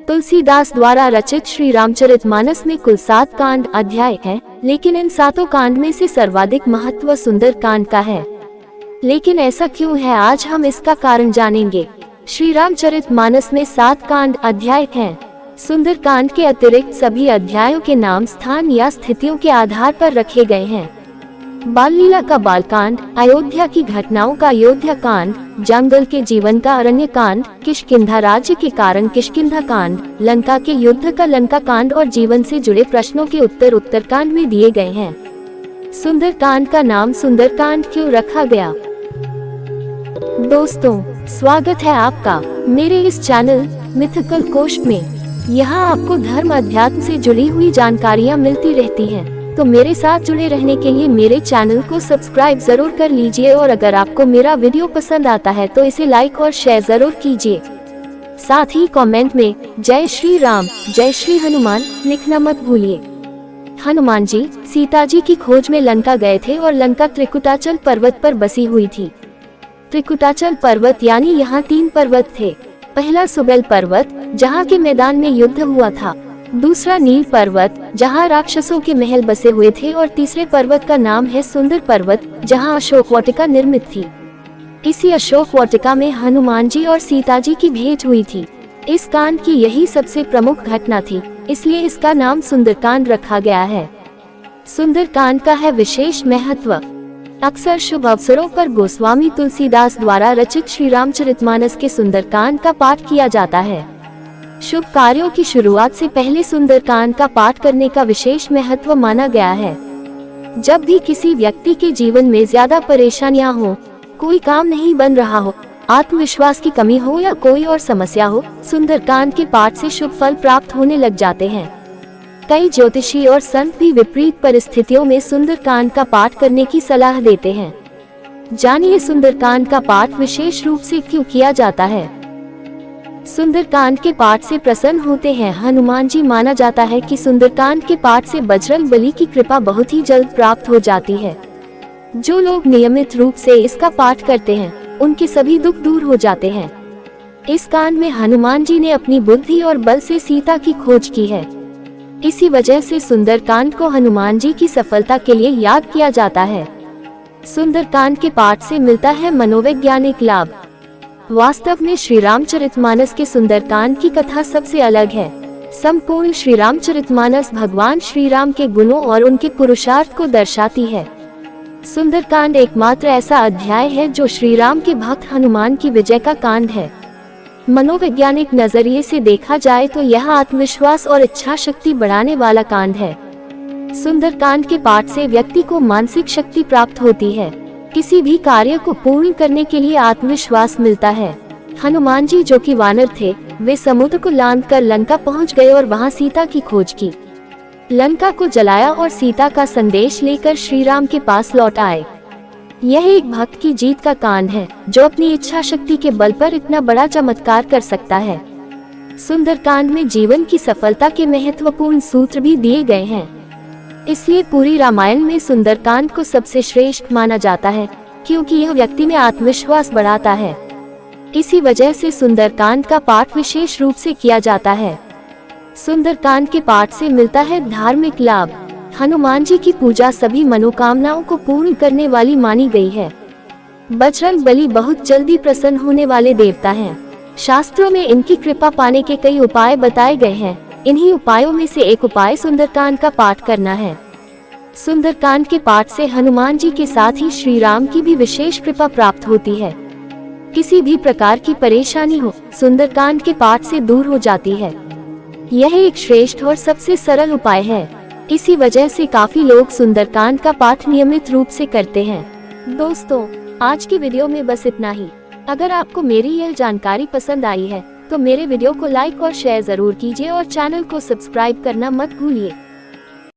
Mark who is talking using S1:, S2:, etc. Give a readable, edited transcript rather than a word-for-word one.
S1: तुलसीदास द्वारा रचित श्री रामचरितमानस में कुल 7 कांड अध्याय हैं, लेकिन इन 7 कांड में से सर्वाधिक महत्व सुंदर कांड का है। लेकिन ऐसा क्यों है, आज हम इसका कारण जानेंगे। श्री रामचरितमानस में 7 कांड अध्याय हैं। सुंदर कांड के अतिरिक्त सभी अध्यायों के नाम स्थान या स्थितियों के आधार पर रखे गए हैं। बाल लीला का बालकांड, अयोध्या की घटनाओं का अयोध्या कांड, जंगल के जीवन का अरण्य कांड, किष्किंधा राज्य के कारण किष्किंधा कांड, लंका के युद्ध का लंका कांड और जीवन से जुड़े प्रश्नों के उत्तर उत्तरकांड में दिए गए हैं। सुंदर कांड का नाम सुंदर कांड क्यों रखा गया? दोस्तों, स्वागत है आपका मेरे इस चैनल मिथिकल कोश में। यहाँ आपको धर्म अध्यात्म से जुड़ी हुई जानकारियाँ मिलती रहती हैं। तो मेरे साथ जुड़े रहने के लिए मेरे चैनल को सब्सक्राइब जरूर कर लीजिए और अगर आपको मेरा वीडियो पसंद आता है तो इसे लाइक और शेयर जरूर कीजिए। साथ ही कमेंट में जय श्री राम, जय श्री हनुमान लिखना मत भूलिए। हनुमान जी सीता जी की खोज में लंका गए थे और लंका त्रिकुटाचल पर्वत पर बसी हुई थी। त्रिकुटाचल पर्वत यानी यहाँ 3 पर्वत थे। पहला सुबेल पर्वत, जहाँ के मैदान में युद्ध हुआ था। दूसरा नील पर्वत, जहाँ राक्षसों के महल बसे हुए थे और तीसरे पर्वत का नाम है सुंदर पर्वत, जहाँ अशोक वाटिका निर्मित थी। इसी अशोक वाटिका में हनुमान जी और सीता जी की भेंट हुई थी। इस कांड की यही सबसे प्रमुख घटना थी, इसलिए इसका नाम सुंदरकांड रखा गया है। सुंदरकांड का है विशेष महत्व। अक्सर शुभ अवसरों पर गोस्वामी तुलसीदास द्वारा रचित श्री रामचरितमानस के सुंदरकांड का पाठ किया जाता है। शुभ कार्यों की शुरुआत से पहले सुंदरकांड का पाठ करने का विशेष महत्व माना गया है। जब भी किसी व्यक्ति के जीवन में ज्यादा परेशानियां हो, कोई काम नहीं बन रहा हो, आत्मविश्वास की कमी हो या कोई और समस्या हो, सुंदरकांड के पाठ से शुभ फल प्राप्त होने लग जाते हैं। कई ज्योतिषी और संत भी विपरीत परिस्थितियों में सुंदरकांड का पाठ करने की सलाह देते हैं। जानिए सुंदरकांड का पाठ विशेष रूप से क्यों किया जाता है। सुंदरकांड के पाठ से प्रसन्न होते हैं हनुमान जी। माना जाता है कि सुंदरकांड के पाठ से बजरंग बली की कृपा बहुत ही जल्द प्राप्त हो जाती है। जो लोग नियमित रूप से इसका पाठ करते हैं, उनके सभी दुख दूर हो जाते हैं। इस कांड में हनुमान जी ने अपनी बुद्धि और बल से सीता की खोज की है। इसी वजह से सुंदरकांड को हनुमान जी की सफलता के लिए याद किया जाता है। सुंदरकांड के पाठ से मिलता है मनोवैज्ञानिक लाभ। वास्तव में श्री रामचरितमानस के सुंदरकांड की कथा सबसे अलग है। संपूर्ण श्री रामचरितमानस भगवान श्री राम के गुणों और उनके पुरुषार्थ को दर्शाती है। सुंदरकांड एकमात्र ऐसा अध्याय है जो श्री राम के भक्त हनुमान की विजय का कांड है। मनोवैज्ञानिक नजरिए से देखा जाए तो यह आत्मविश्वास और इच्छा शक्ति बढ़ाने वाला कांड है। सुंदरकांड के पाठ से व्यक्ति को मानसिक शक्ति प्राप्त होती है। किसी भी कार्य को पूर्ण करने के लिए आत्मविश्वास मिलता है। हनुमान जी जो कि वानर थे, वे समुद्र को लांघ कर लंका पहुंच गए और वहां सीता की खोज की। लंका को जलाया और सीता का संदेश लेकर श्री राम के पास लौट आए। यह एक भक्त की जीत का कांड है, जो अपनी इच्छा शक्ति के बल पर इतना बड़ा चमत्कार कर सकता है। सुंदरकांड में जीवन की सफलता के महत्वपूर्ण सूत्र भी दिए गए हैं। इसलिए पूरी रामायण में सुंदरकांड को सबसे श्रेष्ठ माना जाता है, क्योंकि यह व्यक्ति में आत्मविश्वास बढ़ाता है। इसी वजह से सुंदरकांड का पाठ विशेष रूप से किया जाता है। सुंदरकांड के पाठ से मिलता है धार्मिक लाभ। हनुमान जी की पूजा सभी मनोकामनाओं को पूर्ण करने वाली मानी गई है। बजरंग बली बहुत जल्दी प्रसन्न होने वाले देवता हैं। शास्त्रों में इनकी कृपा पाने के कई उपाय बताए गए हैं। इन्हीं उपायों में से एक उपाय सुंदरकांड का पाठ करना है। सुंदरकांड के पाठ से हनुमान जी के साथ ही श्री राम की भी विशेष कृपा प्राप्त होती है। किसी भी प्रकार की परेशानी हो, सुंदरकांड के पाठ से दूर हो जाती है। यह एक श्रेष्ठ और सबसे सरल उपाय है। इसी वजह से काफी लोग सुंदरकांड का पाठ नियमित रूप से करते हैं। दोस्तों, आज की वीडियो में बस इतना ही। अगर आपको मेरी यह जानकारी पसंद आई है तो मेरे वीडियो को लाइक और शेयर जरूर कीजिए और चैनल को सब्सक्राइब करना मत भूलिए।